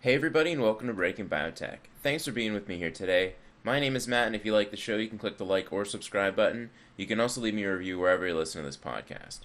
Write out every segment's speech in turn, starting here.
Hey everybody and welcome to Breaking Biotech. Thanks for being with me here today. My name is Matt and if you like the show you can click the like or subscribe button. You can also leave me a review wherever you listen to this podcast.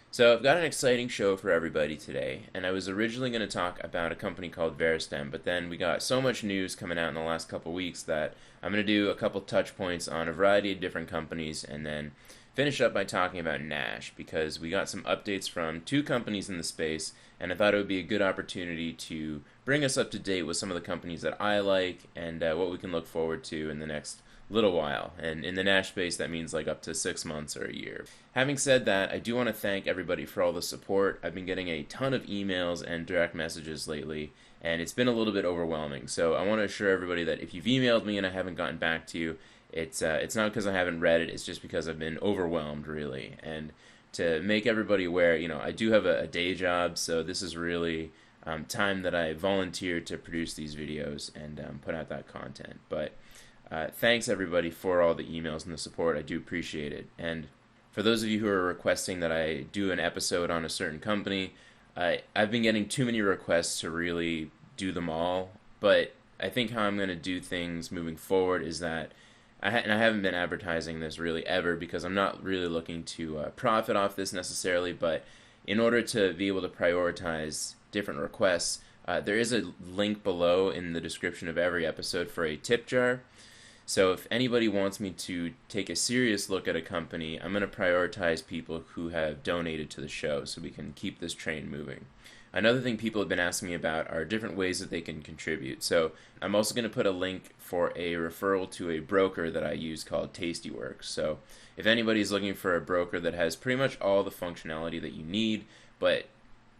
So I've got an exciting show for everybody today, and I was originally going to talk about a company called Veristem, but then we got so much news coming out in the last couple weeks that I'm going to do a couple touch points on a variety of different companies and then finish up by talking about NASH, because we got some updates from two companies in the space, and I thought it would be a good opportunity to bring us up to date with some of the companies that I like and what we can look forward to in the next little while. And in the NASH space, that means like up to 6 months or a year. Having said that, I do want to thank everybody for all the support. I've been getting a ton of emails and direct messages lately, and it's been a little bit overwhelming. So I want to assure everybody that if you've emailed me and I haven't gotten back to you, it's not because I haven't read it, it's just because I've been overwhelmed, really. And to make everybody aware, I do have a day job, so this is really time that I volunteer to produce these videos and put out that content. But thanks everybody for all the emails and the support. I do appreciate it. And for those of you who are requesting that I do an episode on a certain company, I've been getting too many requests to really do them all. But I think how I'm going to do things moving forward is that, and I haven't been advertising this really ever because I'm not really looking to profit off this necessarily, but in order to be able to prioritize different requests, there is a link below in the description of every episode for a tip jar. So if anybody wants me to take a serious look at a company, I'm going to prioritize people who have donated to the show so we can keep this train moving. Another thing people have been asking me about are different ways that they can contribute. So I'm also going to put a link for a referral to a broker that I use called Tastyworks. So if anybody's looking for a broker that has pretty much all the functionality that you need, but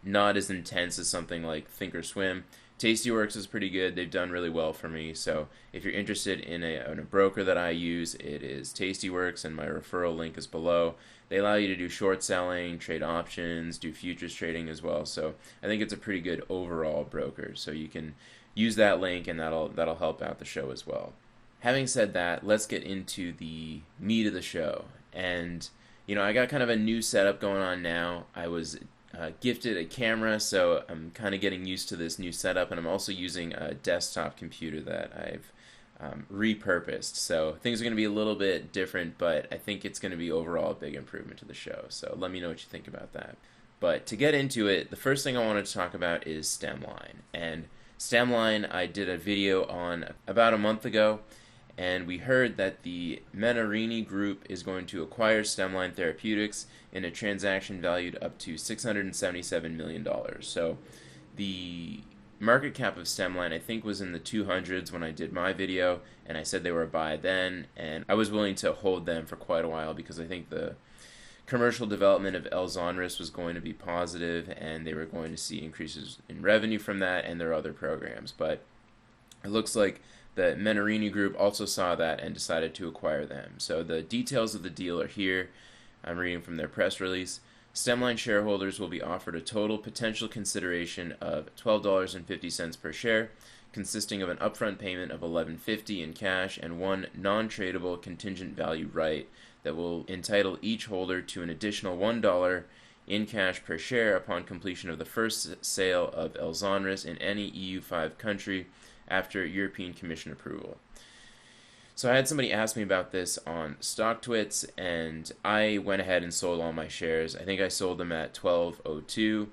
not as intense as something like Thinkorswim, Tastyworks is pretty good. They've done really well for me. So if you're interested in a broker that I use, it is Tastyworks, and my referral link is below. They allow you to do short selling, trade options, do futures trading as well. So I think it's a pretty good overall broker. So you can use that link, and that'll help out the show as well. Having said that, let's get into the meat of the show. And I got kind of a new setup going on now. I was gifted a camera, so I'm kind of getting used to this new setup, and I'm also using a desktop computer that I've repurposed. So things are going to be a little bit different, but I think it's going to be overall a big improvement to the show. So let me know what you think about that. But to get into it, the first thing I wanted to talk about is Stemline. And Stemline I did a video on about a month ago, and we heard that the Menarini Group is going to acquire Stemline Therapeutics in a transaction valued up to $677 million. So the market cap of Stemline I think was in the 200s when I did my video, and I said they were a buy then, and I was willing to hold them for quite a while because I think the commercial development of Elzonris was going to be positive, and they were going to see increases in revenue from that and their other programs. But it looks like the Menarini Group also saw that and decided to acquire them. So the details of the deal are here. I'm reading from their press release. Stemline shareholders will be offered a total potential consideration of $12.50 per share, consisting of an upfront payment of $11.50 in cash and one non-tradable contingent value right that will entitle each holder to an additional $1 in cash per share upon completion of the first sale of Elzonris in any EU5 country after European Commission approval. So I had somebody ask me about this on StockTwits, and I went ahead and sold all my shares. I think I sold them at $12.02.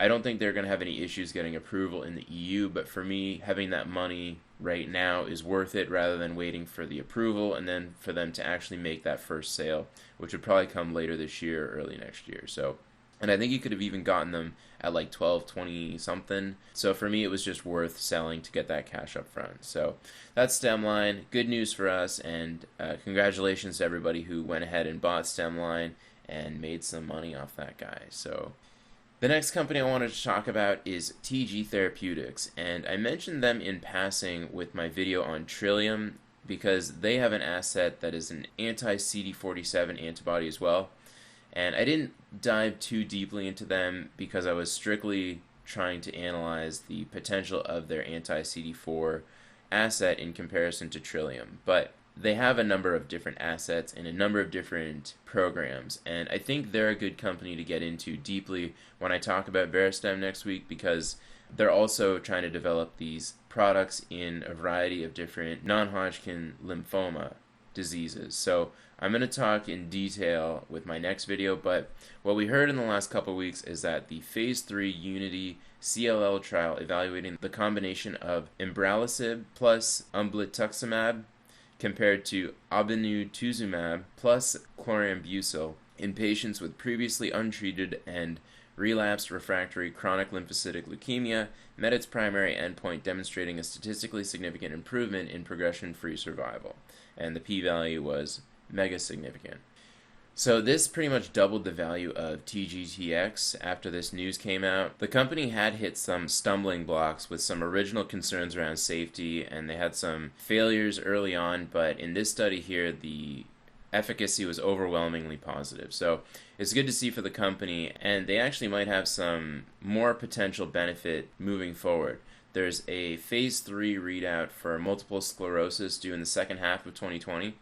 I don't think they're going to have any issues getting approval in the EU, but for me, having that money right now is worth it rather than waiting for the approval and then for them to actually make that first sale, which would probably come later this year or early next year. And I think you could have even gotten them at like 12.20 something. So for me, it was just worth selling to get that cash up front. So that's Stemline. Good news for us, and congratulations to everybody who went ahead and bought Stemline and made some money off that guy. So the next company I wanted to talk about is TG Therapeutics, and I mentioned them in passing with my video on Trillium because they have an asset that is an anti-CD47 antibody as well. And I didn't dive too deeply into them because I was strictly trying to analyze the potential of their anti-CD4 asset in comparison to Trillium. But they have a number of different assets and a number of different programs, and I think they're a good company to get into deeply when I talk about Veristem next week, because they're also trying to develop these products in a variety of different non-Hodgkin lymphoma diseases. So I'm going to talk in detail with my next video, but what we heard in the last couple weeks is that the Phase 3 Unity CLL trial evaluating the combination of imbralisib plus ublituximab compared to obinutuzumab plus chlorambucil in patients with previously untreated and relapsed refractory chronic lymphocytic leukemia met its primary endpoint, demonstrating a statistically significant improvement in progression-free survival, and the p-value was mega significant. So this pretty much doubled the value of TGTX after this news came out. The company had hit some stumbling blocks with some original concerns around safety, and they had some failures early on, but in this study here, the efficacy was overwhelmingly positive. So it's good to see for the company, and they actually might have some more potential benefit moving forward. There's a Phase 3 readout for multiple sclerosis due in the second half of 2020.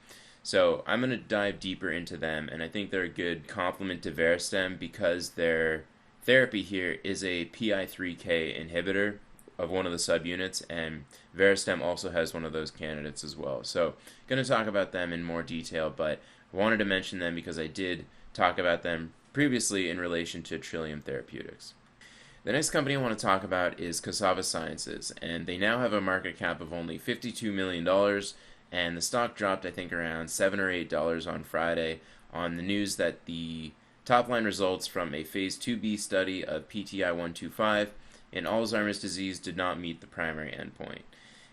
So I'm going to dive deeper into them, and I think they're a good complement to Verastem because their therapy here is a PI3K inhibitor of one of the subunits, and Verastem also has one of those candidates as well. So going to talk about them in more detail, but I wanted to mention them because I did talk about them previously in relation to Trillium Therapeutics. The next company I want to talk about is SAVA Sciences, and they now have a market cap of only $52 million, and the stock dropped, I think, around $7 or $8 on Friday on the news that the top-line results from a Phase 2b study of PTI-125 in Alzheimer's disease did not meet the primary endpoint.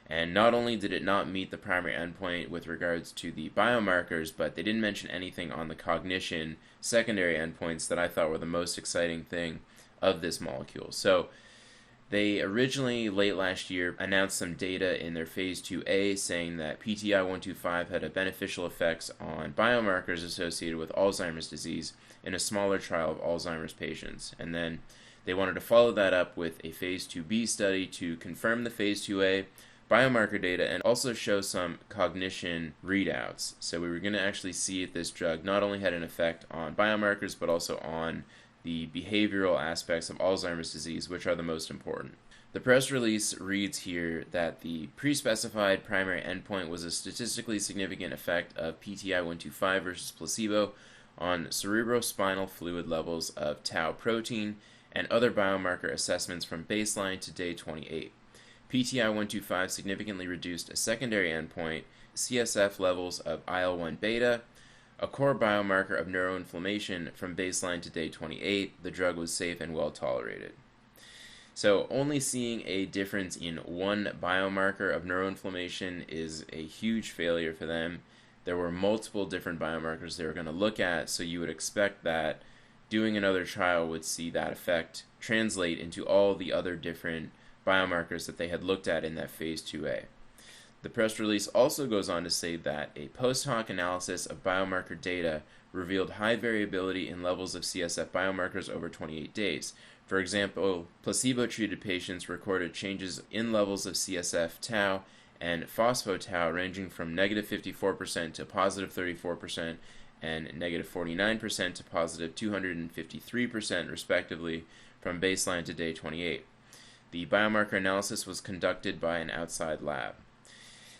And not only did it not meet the primary endpoint with regards to the biomarkers, but they didn't mention anything on the cognition secondary endpoints that I thought were the most exciting thing of this molecule. So they originally, late last year, announced some data in their Phase 2a saying that PTI-125 had a beneficial effects on biomarkers associated with Alzheimer's disease in a smaller trial of Alzheimer's patients. And then they wanted to follow that up with a Phase 2b study to confirm the Phase 2a biomarker data and also show some cognition readouts. So we were going to actually see if this drug not only had an effect on biomarkers but also on the behavioral aspects of Alzheimer's disease, which are the most important. The press release reads here that the pre-specified primary endpoint was a statistically significant effect of PTI-125 versus placebo on cerebrospinal fluid levels of tau protein and other biomarker assessments from baseline to day 28. PTI-125 significantly reduced a secondary endpoint, CSF levels of IL-1 beta, a core biomarker of neuroinflammation from baseline to day 28. The drug was safe and well tolerated. So only seeing a difference in one biomarker of neuroinflammation is a huge failure for them. There were multiple different biomarkers they were going to look at, so you would expect that doing another trial would see that effect translate into all the other different biomarkers that they had looked at in that Phase 2a. The press release also goes on to say that a post-hoc analysis of biomarker data revealed high variability in levels of CSF biomarkers over 28 days. For example, placebo-treated patients recorded changes in levels of CSF tau and phospho-tau ranging from negative 54% to positive 34% and negative 49% to positive 253% respectively from baseline to day 28. The biomarker analysis was conducted by an outside lab.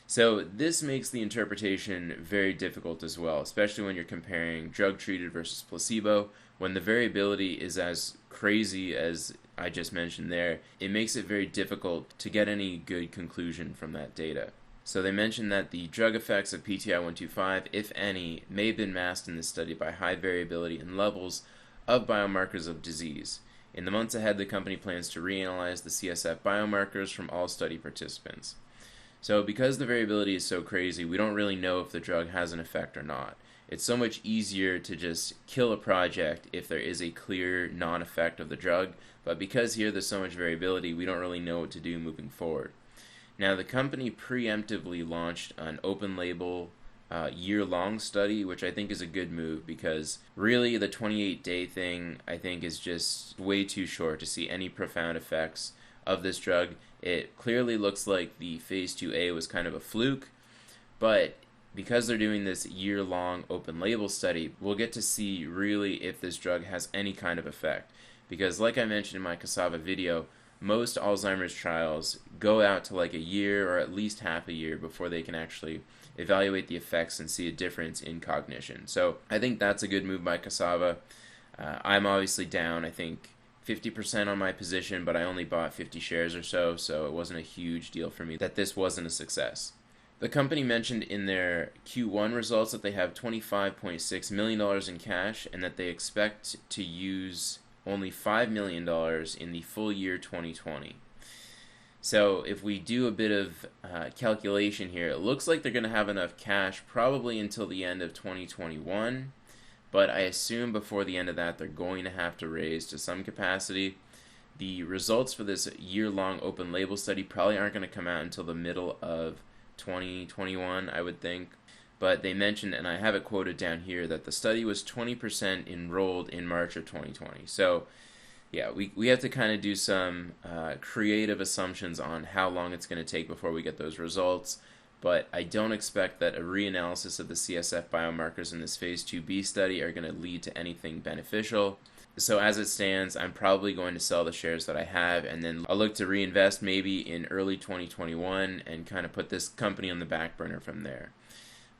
So this makes the interpretation very difficult as well, especially when you're comparing drug-treated versus placebo. When the variability is as crazy as I just mentioned there, it makes it very difficult to get any good conclusion from that data. So they mentioned that the drug effects of PTI-125, if any, may have been masked in this study by high variability in levels of biomarkers of disease. In the months ahead, the company plans to reanalyze the CSF biomarkers from all study participants. So because the variability is so crazy, we don't really know if the drug has an effect or not. It's so much easier to just kill a project if there is a clear non-effect of the drug, but because here there's so much variability, we don't really know what to do moving forward. Now, the company preemptively launched an open-label year-long study, which I think is a good move because really the 28-day thing I think is just way too short to see any profound effects of this drug. It clearly looks like the Phase 2a was kind of a fluke, but because they're doing this year-long open-label study, we'll get to see really if this drug has any kind of effect. Because like I mentioned in my SAVA video, most Alzheimer's trials go out to like a year or at least half a year before they can actually evaluate the effects and see a difference in cognition. So I think that's a good move by Cassava. I'm obviously down, I think, 50% on my position, but I only bought 50 shares or so, so it wasn't a huge deal for me that this wasn't a success. The company mentioned in their Q1 results that they have $25.6 million in cash and that they expect to use only $5 million in the full year 2020. So if we do a bit of calculation here, it looks like they're going to have enough cash probably until the end of 2021, but I assume before the end of that they're going to have to raise to some capacity. The results for this year-long open label study probably aren't going to come out until the middle of 2021, I would think. But they mentioned, and I have it quoted down here, that the study was 20% enrolled in March of 2020. So yeah, we have to kind of do some creative assumptions on how long it's going to take before we get those results. But I don't expect that a reanalysis of the CSF biomarkers in this phase 2b study are going to lead to anything beneficial. So as it stands, I'm probably going to sell the shares that I have, and then I'll look to reinvest maybe in early 2021 and kind of put this company on the back burner from there.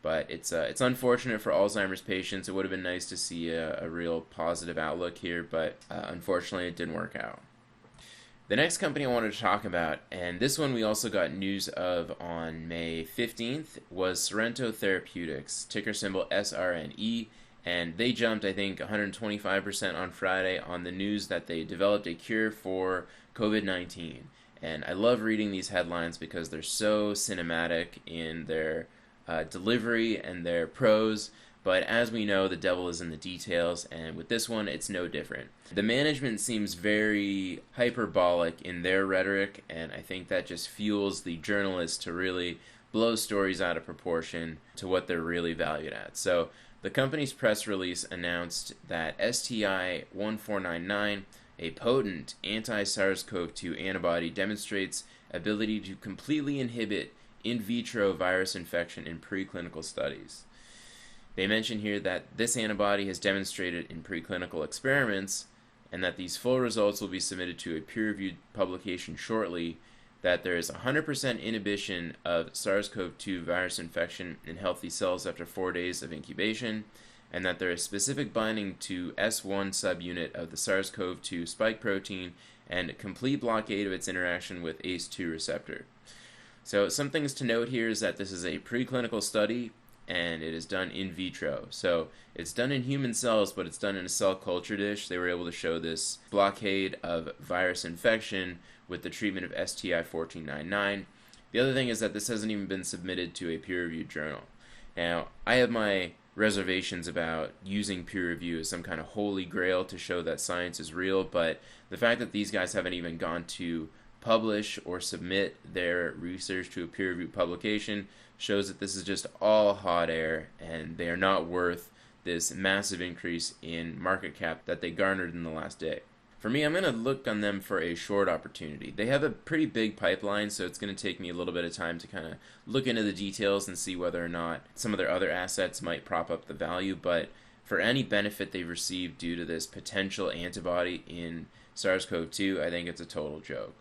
But it's unfortunate for Alzheimer's patients. It would have been nice to see a real positive outlook here, but unfortunately it didn't work out. The next company I wanted to talk about, and this one we also got news of on May 15th, was Sorrento Therapeutics, ticker symbol SRNE, and they jumped, I think, 125% on Friday on the news that they developed a cure for COVID-19. And I love reading these headlines because they're so cinematic in their delivery and their prose. But as we know, the devil is in the details, and with this one, it's no different. The management seems very hyperbolic in their rhetoric, and I think that just fuels the journalists to really blow stories out of proportion to what they're really valued at. So the company's press release announced that STI-1499, a potent anti-SARS-CoV-2 antibody, demonstrates ability to completely inhibit in vitro virus infection in preclinical studies. They mention here that this antibody has demonstrated in preclinical experiments, and that these full results will be submitted to a peer-reviewed publication shortly, that there is 100% inhibition of SARS-CoV-2 virus infection in healthy cells after 4 days of incubation, and that there is specific binding to S1 subunit of the SARS-CoV-2 spike protein and complete blockade of its interaction with ACE2 receptor. So some things to note here is that this is a preclinical study, and it is done in vitro. So it's done in human cells, but it's done in a cell culture dish. They were able to show this blockade of virus infection with the treatment of STI-1499. The other thing is that this hasn't even been submitted to a peer-reviewed journal. Now, I have my reservations about using peer review as some kind of holy grail to show that science is real, but the fact that these guys haven't even gone to publish or submit their research to a peer-reviewed publication shows that this is just all hot air, and they are not worth this massive increase in market cap that they garnered in the last day. For me, I'm going to look on them for a short opportunity. They have a pretty big pipeline, so it's going to take me a little bit of time to kind of look into the details and see whether or not some of their other assets might prop up the value, but for any benefit they've received due to this potential antibody in SARS-CoV-2, I think it's a total joke.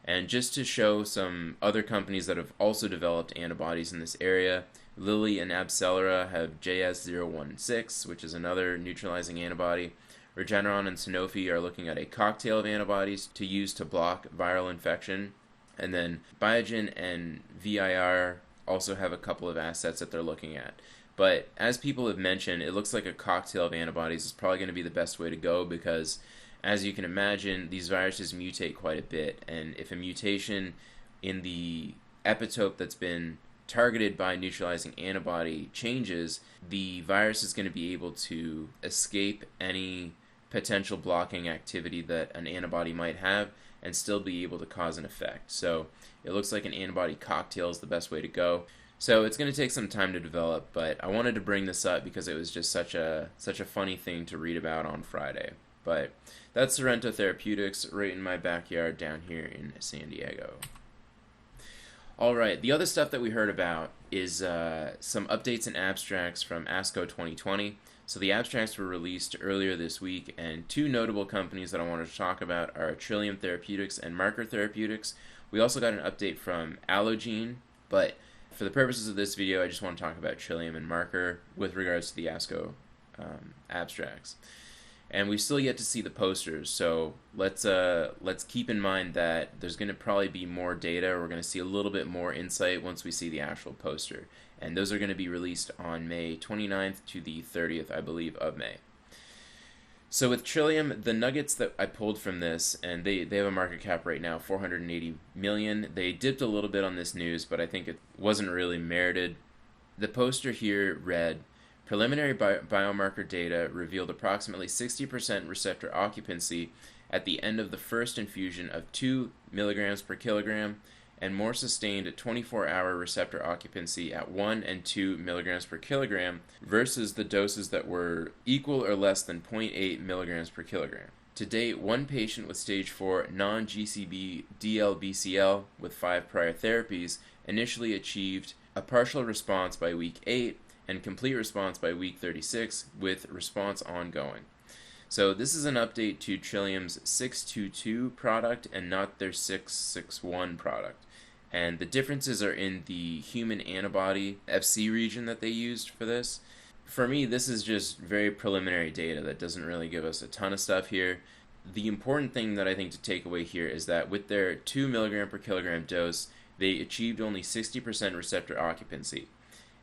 And just to show some other companies that have also developed antibodies in this area, Lilly and AbCellera have JS016, which is another neutralizing antibody. Regeneron and Sanofi are looking at a cocktail of antibodies to use to block viral infection. And then Biogen and VIR also have a couple of assets that they're looking at. But as people have mentioned, it looks like a cocktail of antibodies is probably going to be the best way to go because, as you can imagine, these viruses mutate quite a bit, and if a mutation in the epitope that's been targeted by neutralizing antibody changes, the virus is going to be able to escape any potential blocking activity that an antibody might have and still be able to cause an effect. So it looks like an antibody cocktail is the best way to go. So it's going to take some time to develop, but I wanted to bring this up because it was just such a funny thing to read about on Friday. But that's Sorrento Therapeutics right in my backyard down here in San Diego. Alright, the other stuff that we heard about is some updates and abstracts from ASCO 2020. So the abstracts were released earlier this week, and two notable companies that I wanted to talk about are Trillium Therapeutics and Marker Therapeutics. We also got an update from Allogene, but for the purposes of this video, I just want to talk about Trillium and Marker with regards to the ASCO abstracts. And we've still yet to see the posters, so let's keep in mind that there's going to probably be more data. We're going to see a little bit more insight once we see the actual poster. And those are going to be released on May 29th to the 30th, I believe, of May. So with Trillium, the nuggets that I pulled from this, and they have a market cap right now, 480 million. They dipped a little bit on this news, but I think it wasn't really merited. The poster here read, preliminary biomarker data revealed approximately 60% receptor occupancy at the end of the first infusion of 2 milligrams per kilogram and more sustained 24-hour receptor occupancy at 1 and 2 milligrams per kilogram versus the doses that were equal or less than 0.8 milligrams per kilogram. To date, one patient with stage 4 non-GCB DLBCL with 5 prior therapies initially achieved a partial response by week 8 and complete response by week 36, with response ongoing. So this is an update to Trillium's 622 product and not their 661 product. And the differences are in the human antibody FC region that they used for this. For me, this is just very preliminary data that doesn't really give us a ton of stuff here. The important thing that I think to take away here is that with their 2 milligram per kilogram dose, they achieved only 60% receptor occupancy.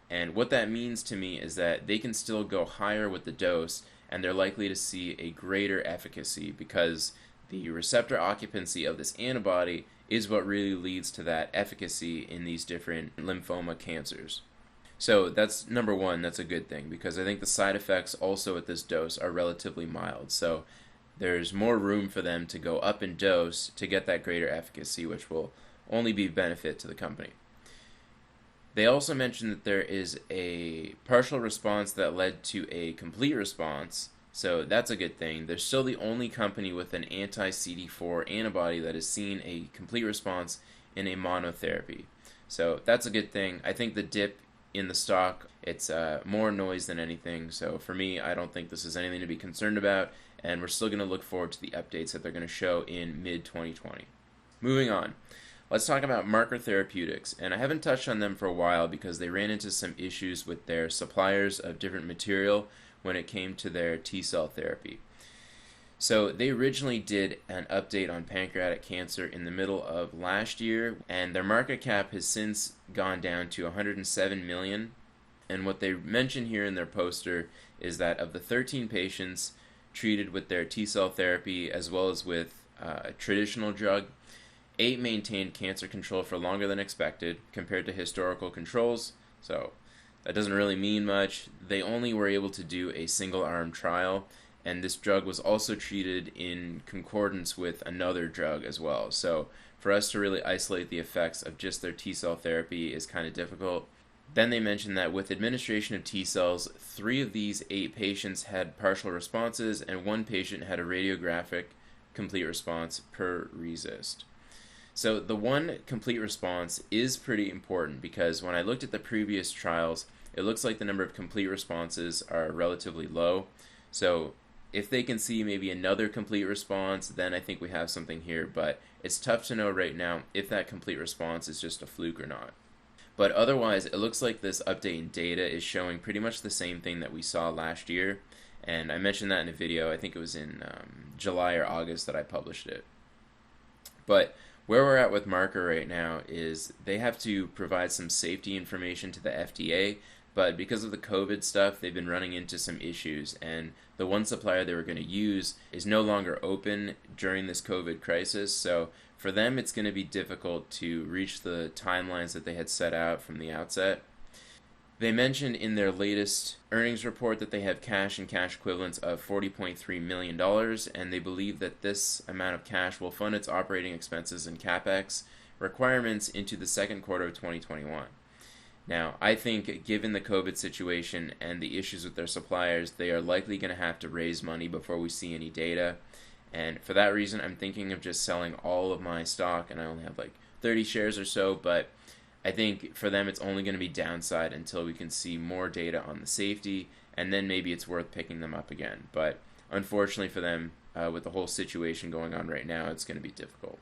And what that means to me is that they can still go higher with the dose, and they're likely to see a greater efficacy because the receptor occupancy of this antibody is what really leads to that efficacy in these different lymphoma cancers. So that's number one, that's a good thing, because I think the side effects also at this dose are relatively mild. So there's more room for them to go up in dose to get that greater efficacy, which will only be a benefit to the company. They also mentioned that there is a partial response that led to a complete response, so that's a good thing. They're still the only company with an anti-CD4 antibody that has seen a complete response in a monotherapy. So that's a good thing. I think the dip in the stock, it's more noise than anything, so for me, I don't think this is anything to be concerned about, and we're still going to look forward to the updates that they're going to show in mid-2020. Moving on. Let's talk about Marker Therapeutics, and I haven't touched on them for a while because they ran into some issues with their suppliers of different material when it came to their T-cell therapy. So they originally did an update on pancreatic cancer in the middle of last year, and their market cap has since gone down to 107 million. And what they mention here in their poster is that of the 13 patients treated with their T-cell therapy as well as with a traditional drug, 8 maintained cancer control for longer than expected compared to historical controls, so that doesn't really mean much. They only were able to do a single-arm trial, and this drug was also treated in concordance with another drug as well. So for us to really isolate the effects of just their T-cell therapy is kind of difficult. Then they mentioned that with administration of T-cells, 3 of these 8 patients had partial responses, and 1 patient had a radiographic complete response per RECIST. So the 1 complete response is pretty important because when I looked at the previous trials, it looks like the number of complete responses are relatively low. So if they can see maybe another complete response, then I think we have something here, but it's tough to know right now if that complete response is just a fluke or not. But otherwise, it looks like this update in data is showing pretty much the same thing that we saw last year, and I mentioned that in a video. I think it was in July or August that I published it. But where we're at with Marker right now is they have to provide some safety information to the FDA, but because of the COVID stuff, they've been running into some issues, and the one supplier they were going to use is no longer open during this COVID crisis, so for them it's going to be difficult to reach the timelines that they had set out from the outset. They mentioned in their latest earnings report that they have cash and cash equivalents of $40.3 million, and they believe that this amount of cash will fund its operating expenses and CapEx requirements into the second quarter of 2021. Now, I think given the COVID situation and the issues with their suppliers, they are likely going to have to raise money before we see any data, and for that reason, I'm thinking of just selling all of my stock, and I only have like 30 shares or so, but I think for them it's only going to be downside until we can see more data on the safety, and then maybe it's worth picking them up again. But unfortunately for them, with the whole situation going on right now, it's going to be difficult.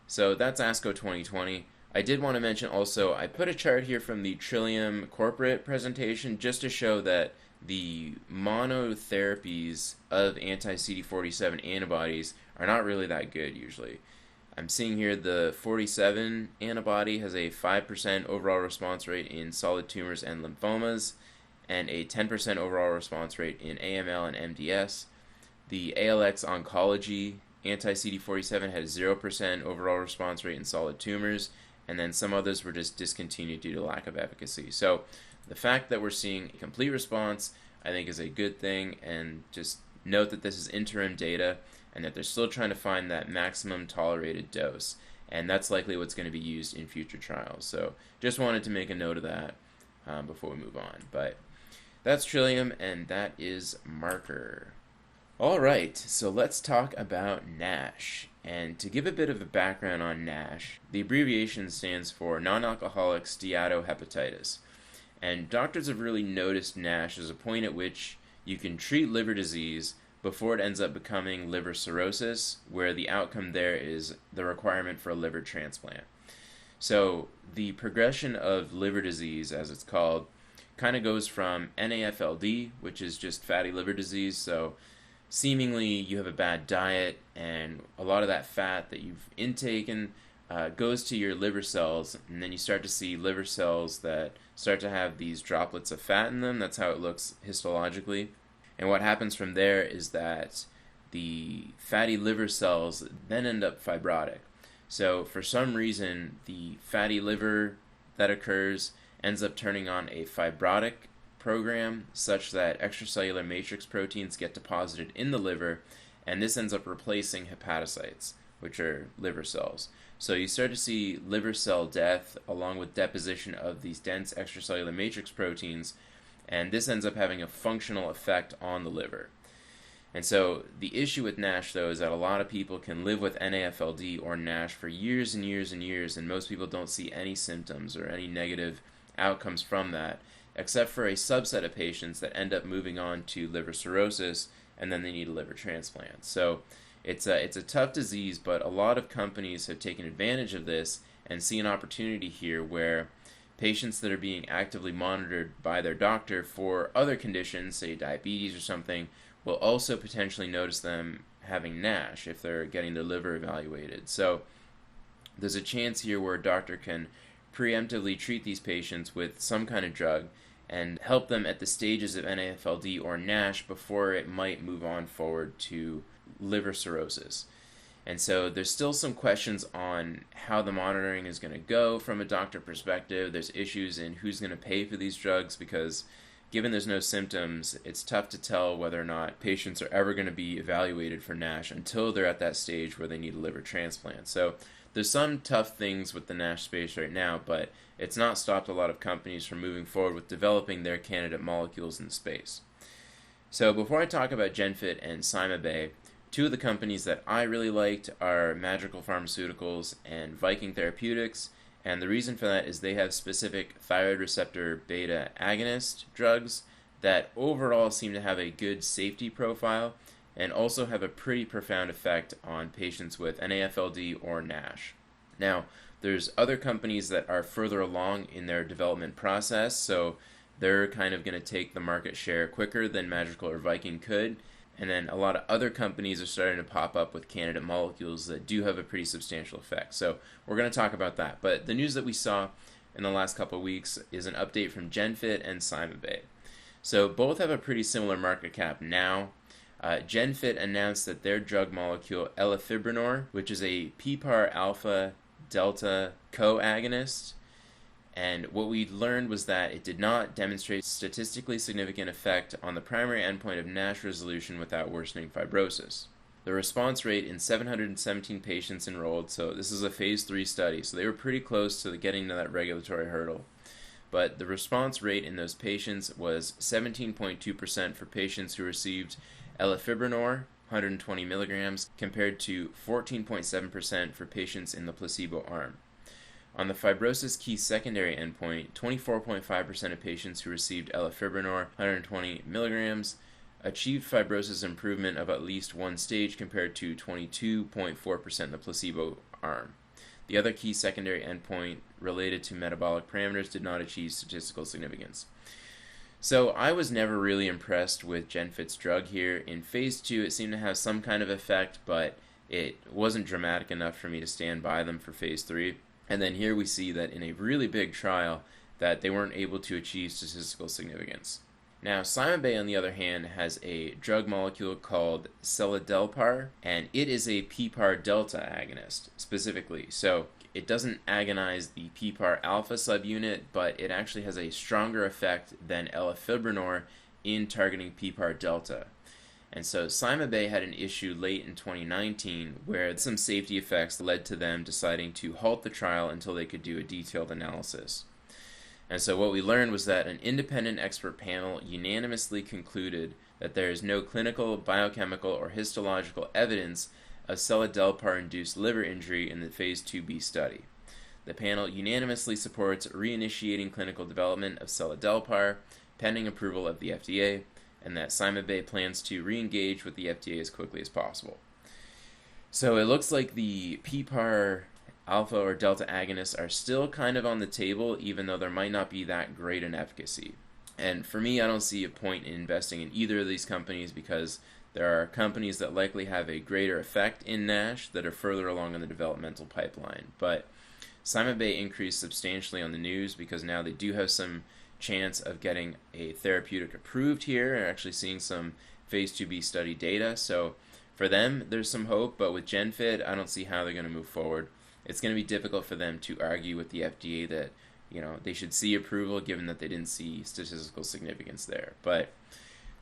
So that's ASCO 2020. I did want to mention also, I put a chart here from the Trillium corporate presentation just to show that the monotherapies of anti-CD47 antibodies are not really that good usually. I'm seeing here the 47 antibody has a 5% overall response rate in solid tumors and lymphomas, and a 10% overall response rate in AML and MDS. The ALX oncology anti-CD47 had a 0% overall response rate in solid tumors, and then some others were just discontinued due to lack of efficacy. So the fact that we're seeing a complete response, I think, is a good thing, and just note that this is interim data and that they're still trying to find that maximum tolerated dose, and that's likely what's going to be used in future trials. So just wanted to make a note of that before we move on. But that's Trillium, and that is MRKR. Alright, so let's talk about NASH. And to give a bit of a background on NASH, the abbreviation stands for non-alcoholic steatohepatitis. And doctors have really noticed NASH as a point at which you can treat liver disease before it ends up becoming liver cirrhosis, where the outcome there is the requirement for a liver transplant. So the progression of liver disease, as it's called, kind of goes from NAFLD, which is just fatty liver disease, so seemingly you have a bad diet and a lot of that fat that you've intaken goes to your liver cells, and then you start to see liver cells that start to have these droplets of fat in them. That's how it looks histologically. And what happens from there is that the fatty liver cells then end up fibrotic. So for some reason, the fatty liver that occurs ends up turning on a fibrotic program such that extracellular matrix proteins get deposited in the liver, and this ends up replacing hepatocytes, which are liver cells. So you start to see liver cell death along with deposition of these dense extracellular matrix proteins, and this ends up having a functional effect on the liver. And so the issue with NASH, though, is that a lot of people can live with NAFLD or NASH for years and years and years, and most people don't see any symptoms or any negative outcomes from that, except for a subset of patients that end up moving on to liver cirrhosis, and then they need a liver transplant. So it's a tough disease, but a lot of companies have taken advantage of this and see an opportunity here where patients that are being actively monitored by their doctor for other conditions, say diabetes or something, will also potentially notice them having NASH if they're getting their liver evaluated. So there's a chance here where a doctor can preemptively treat these patients with some kind of drug and help them at the stages of NAFLD or NASH before it might move on forward to liver cirrhosis. And so there's still some questions on how the monitoring is going to go from a doctor perspective. There's issues in who's going to pay for these drugs because given there's no symptoms, it's tough to tell whether or not patients are ever going to be evaluated for NASH until they're at that stage where they need a liver transplant. So there's some tough things with the NASH space right now, but it's not stopped a lot of companies from moving forward with developing their candidate molecules in the space. So before I talk about GenFit and CymaBay, two of the companies that I really liked are Madrigal Pharmaceuticals and Viking Therapeutics, and the reason for that is they have specific thyroid receptor beta agonist drugs that overall seem to have a good safety profile and also have a pretty profound effect on patients with NAFLD or NASH. Now, there's other companies that are further along in their development process, so they're kind of going to take the market share quicker than Madrigal or Viking could. And then a lot of other companies are starting to pop up with candidate molecules that do have a pretty substantial effect. So we're going to talk about that. But the news that we saw in the last couple of weeks is an update from GenFit and CymaBay. So both have a pretty similar market cap now. GenFit announced that their drug molecule elafibranor, which is a PPAR alpha delta co-agonist, and what we learned was that it did not demonstrate statistically significant effect on the primary endpoint of NASH resolution without worsening fibrosis. The response rate in 717 patients enrolled, so this is a phase 3 study, so they were pretty close to getting to that regulatory hurdle. But the response rate in those patients was 17.2% for patients who received elafibranor, 120 milligrams, compared to 14.7% for patients in the placebo arm. On the fibrosis key secondary endpoint, 24.5% of patients who received elafibranor 120 milligrams achieved fibrosis improvement of at least one stage compared to 22.4% in the placebo arm. The other key secondary endpoint related to metabolic parameters did not achieve statistical significance. So I was never really impressed with GenFit's drug here. In phase 2, it seemed to have some kind of effect, but it wasn't dramatic enough for me to stand by them for phase 3. And then here we see that in a really big trial that they weren't able to achieve statistical significance. Now, CymaBay, on the other hand, has a drug molecule called seladelpar, and it is a PPAR delta agonist, specifically. So it doesn't agonize the PPAR alpha subunit, but it actually has a stronger effect than elafibranor in targeting PPAR delta. And so CymaBay had an issue late in 2019 where some safety effects led to them deciding to halt the trial until they could do a detailed analysis. And so what we learned was that an independent expert panel unanimously concluded that there is no clinical, biochemical, or histological evidence of seladelpar-induced liver injury in the phase 2b study. The panel unanimously supports reinitiating clinical development of seladelpar pending approval of the FDA, and that CymaBay plans to re-engage with the FDA as quickly as possible. So it looks like the PPAR alpha or delta agonists are still kind of on the table, even though there might not be that great an efficacy. And for me, I don't see a point in investing in either of these companies because there are companies that likely have a greater effect in NASH that are further along in the developmental pipeline. But CymaBay increased substantially on the news because now they do have some chance of getting a therapeutic approved here and actually seeing some phase 2b study data. So for them, there's some hope, but with GenFit, I don't see how they're going to move forward. It's going to be difficult for them to argue with the FDA that, they should see approval given that they didn't see statistical significance there. But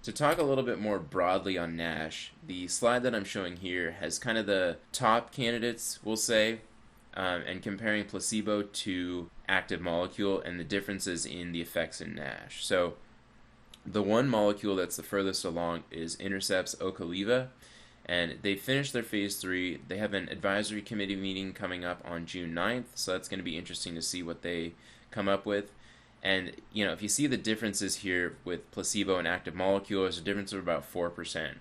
to talk a little bit more broadly on NASH, the slide that I'm showing here has kind of the top candidates, we'll say, and comparing placebo to active molecule and the differences in the effects in NASH. So the one molecule that's the furthest along is Intercept's Ocaliva, and they finished their phase 3. They have an advisory committee meeting coming up on June 9th, so that's going to be interesting to see what they come up with. And, if you see the differences here with placebo and active molecule, there's a difference of about 4%.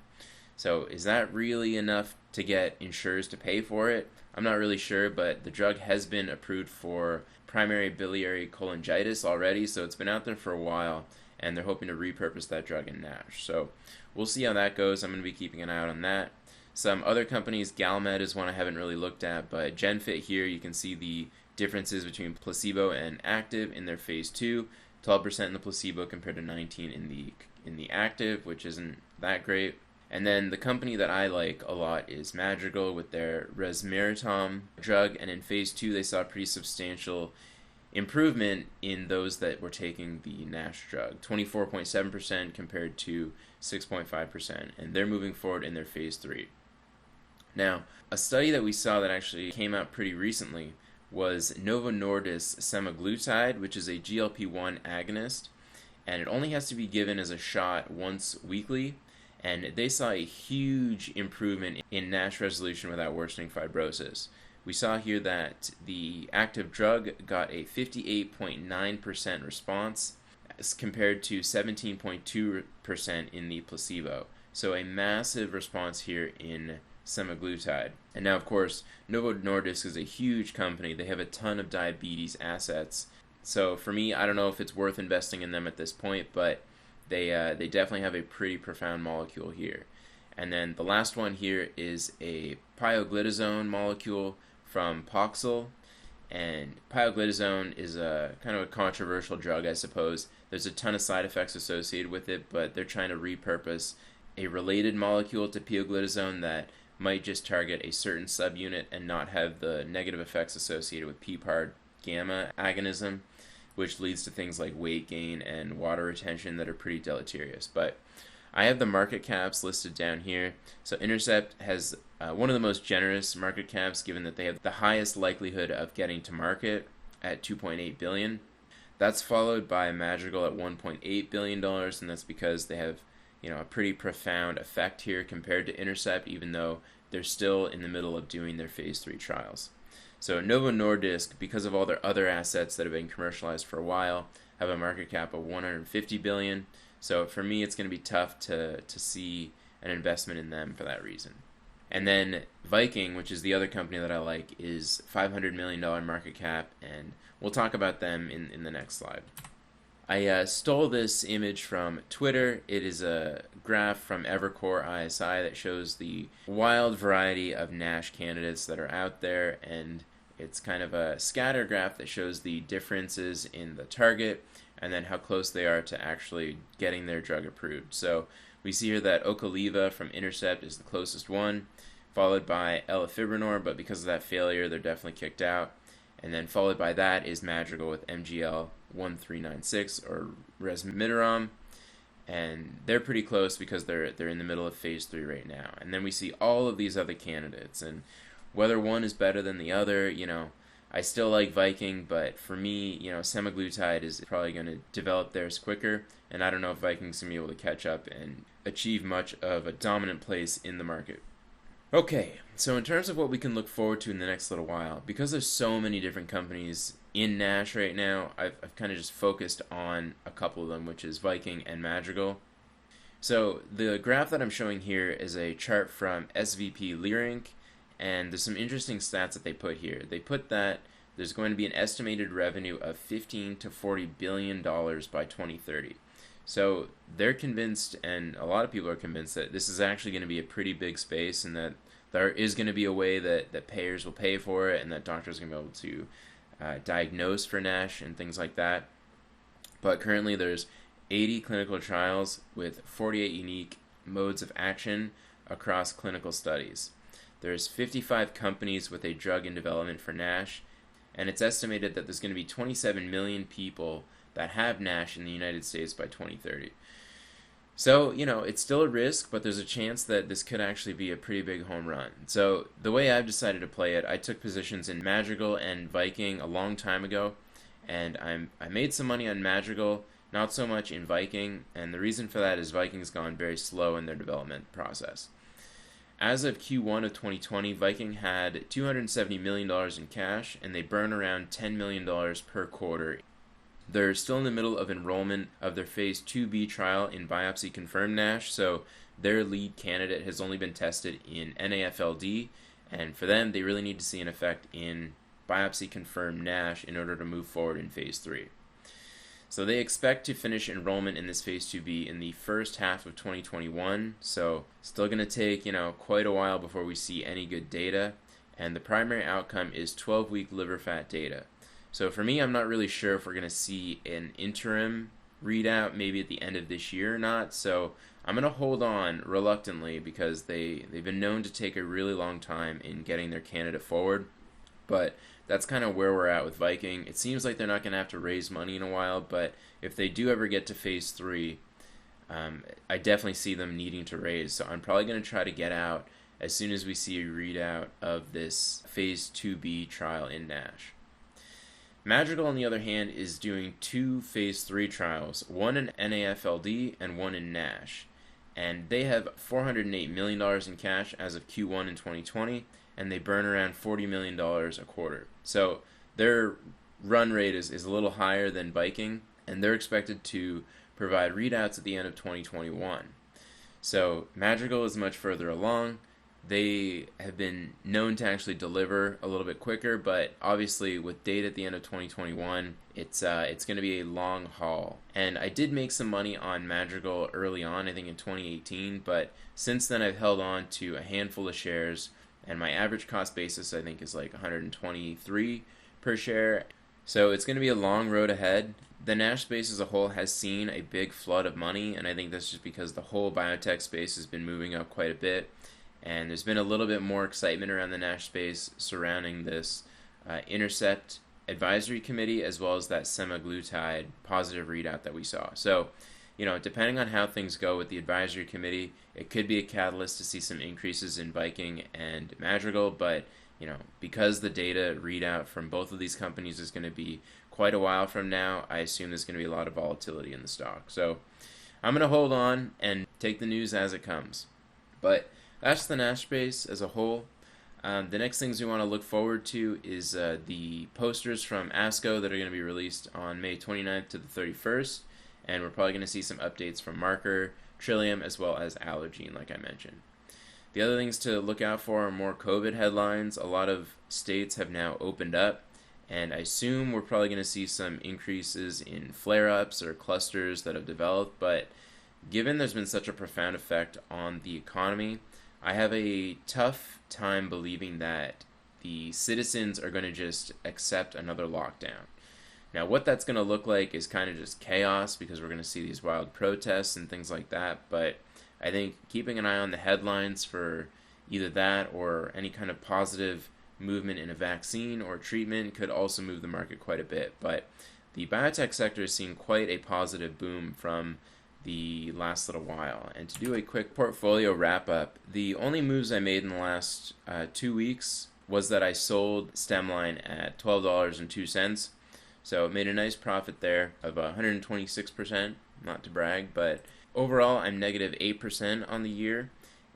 So is that really enough to get insurers to pay for it? I'm not really sure, but the drug has been approved for primary biliary cholangitis already, so it's been out there for a while, and they're hoping to repurpose that drug in NASH. So we'll see how that goes. I'm going to be keeping an eye out on that. Some other companies, Galmed is one I haven't really looked at, but GenFit here, you can see the differences between placebo and active in their phase 2, 12% in the placebo compared to 19 in the active, which isn't that great. And then the company that I like a lot is Madrigal with their resmetirom drug, and in phase 2 they saw pretty substantial improvement in those that were taking the NASH drug, 24.7% compared to 6.5%, and they're moving forward in their phase 3. Now, a study that we saw that actually came out pretty recently was Novo Nordisk's semaglutide, which is a GLP-1 agonist, and it only has to be given as a shot once weekly, and they saw a huge improvement in NASH resolution without worsening fibrosis. We saw here that the active drug got a 58.9% response as compared to 17.2% in the placebo. So a massive response here in semaglutide. And now, of course, Novo Nordisk is a huge company. They have a ton of diabetes assets. So for me, I don't know if it's worth investing in them at this point, but they definitely have a pretty profound molecule here. And then the last one here is a pioglitazone molecule from Poxel. And pioglitazone is a kind of a controversial drug, I suppose. There's a ton of side effects associated with it, but they're trying to repurpose a related molecule to pioglitazone that might just target a certain subunit and not have the negative effects associated with PPAR gamma agonism, which leads to things like weight gain and water retention that are pretty deleterious. But I have the market caps listed down here. So Intercept has one of the most generous market caps, given that they have the highest likelihood of getting to market at $2.8 billion. That's followed by Madrigal at $1.8 billion, and that's because they have a pretty profound effect here compared to Intercept, even though they're still in the middle of doing their phase 3 trials. So Novo Nordisk, because of all their other assets that have been commercialized for a while, have a market cap of 150 billion. So for me, it's going to be tough to see an investment in them for that reason. And then Viking, which is the other company that I like, is $500 million market cap, and we'll talk about them in the next slide. I stole this image from Twitter. It is a graph from Evercore ISI that shows the wild variety of NASH candidates that are out there, and it's kind of a scatter graph that shows the differences in the target and then how close they are to actually getting their drug approved. So we see here that Ocaliva from Intercept is the closest one, followed by elafibranor, but because of that failure, they're definitely kicked out. And then followed by that is Madrigal with MGL 1396 or resmetirom, and they're pretty close because they're in the middle of phase 3 right now. And then we see all of these other candidates, and whether one is better than the other, I still like Viking, but for me, semaglutide is probably going to develop theirs quicker, and I don't know if Viking's going to be able to catch up and achieve much of a dominant place in the market. Okay, so in terms of what we can look forward to in the next little while, because there's so many different companies in NASH right now, I've kind of just focused on a couple of them, which is Viking and Madrigal. So the graph that I'm showing here is a chart from SVP Leerink, and there's some interesting stats that they put here. They put that there's going to be an estimated revenue of $15 to $40 billion by 2030. So they're convinced, and a lot of people are convinced, that this is actually going to be a pretty big space, and that there is going to be a way that payers will pay for it, and that doctors are going to be able to diagnose for NASH and things like that. But currently there's 80 clinical trials with 48 unique modes of action across clinical studies. There's 55 companies with a drug in development for NASH, and it's estimated that there's going to be 27 million people that have NASH in the United States by 2030. So, it's still a risk, but there's a chance that this could actually be a pretty big home run. So, the way I've decided to play it, I took positions in Madrigal and Viking a long time ago, and I made some money on Madrigal, not so much in Viking, and the reason for that is Viking's gone very slow in their development process. As of Q1 of 2020, Viking had $270 million in cash, and they burn around $10 million per quarter. They're still in the middle of enrollment of their phase 2B trial in biopsy-confirmed NASH, so their lead candidate has only been tested in NAFLD, and for them, they really need to see an effect in biopsy-confirmed NASH in order to move forward in phase 3. So they expect to finish enrollment in this phase 2B in the first half of 2021, so still going to take, quite a while before we see any good data, and the primary outcome is 12-week liver fat data. So for me, I'm not really sure if we're going to see an interim readout maybe at the end of this year or not, so I'm going to hold on reluctantly because they've been known to take a really long time in getting their candidate forward, but that's kind of where we're at with Viking. It seems like they're not going to have to raise money in a while, but if they do ever get to phase 3, I definitely see them needing to raise, so I'm probably going to try to get out as soon as we see a readout of this phase 2B trial in NASH. Madrigal, on the other hand, is doing 2 phase 3 trials, one in NAFLD and one in NASH. And they have $408 million in cash as of Q1 in 2020, and they burn around $40 million a quarter. So their run rate is a little higher than Viking, and they're expected to provide readouts at the end of 2021. So Madrigal is much further along. They have been known to actually deliver a little bit quicker, but obviously with data at the end of 2021, it's going to be a long haul. And I did make some money on Madrigal early on, I think in 2018, but since then I've held on to a handful of shares, and my average cost basis I think is like 123 per share. So it's going to be a long road ahead. The NASH space as a whole has seen a big flood of money, and I think that's just because the whole biotech space has been moving up quite a bit. And there's been a little bit more excitement around the NASH space surrounding this Intercept Advisory Committee as well as that semaglutide positive readout that we saw. So, depending on how things go with the Advisory Committee, it could be a catalyst to see some increases in Viking and Madrigal, but, because the data readout from both of these companies is going to be quite a while from now, I assume there's going to be a lot of volatility in the stock. So, I'm going to hold on and take the news as it comes. But that's the NASH space as a whole. The next things we want to look forward to is the posters from ASCO that are going to be released on May 29th to the 31st, and we're probably going to see some updates from MRKR, Trillium, as well as Allergene, like I mentioned. The other things to look out for are more COVID headlines. A lot of states have now opened up, and I assume we're probably going to see some increases in flare-ups or clusters that have developed, but given there's been such a profound effect on the economy, I have a tough time believing that the citizens are going to just accept another lockdown. Now, what that's going to look like is kind of just chaos, because we're going to see these wild protests and things like that, but I think keeping an eye on the headlines for either that or any kind of positive movement in a vaccine or treatment could also move the market quite a bit. But the biotech sector has seen quite a positive boom from the last little while. And to do a quick portfolio wrap up, the only moves I made in the last 2 weeks was that I sold Stemline at $12.02. So it made a nice profit there of 126%, not to brag, but overall I'm negative 8% on the year.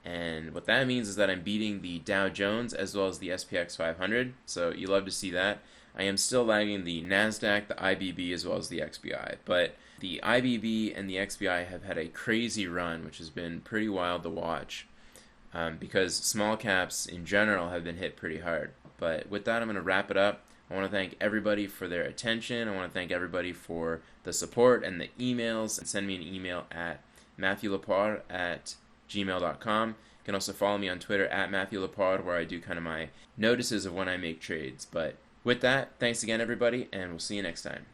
And what that means is that I'm beating the Dow Jones as well as the SPX 500, so you love to see that. I am still lagging the NASDAQ, the IBB, as well as the XBI, but the IBB and the XBI have had a crazy run, which has been pretty wild to watch, because small caps in general have been hit pretty hard. But with that, I'm going to wrap it up. I want to thank everybody for their attention. I want to thank everybody for the support and the emails. And send me an email at matthewlepard@gmail.com. You can also follow me on Twitter at matthewlepard, where I do kind of my notices of when I make trades. But with that, thanks again, everybody, and we'll see you next time.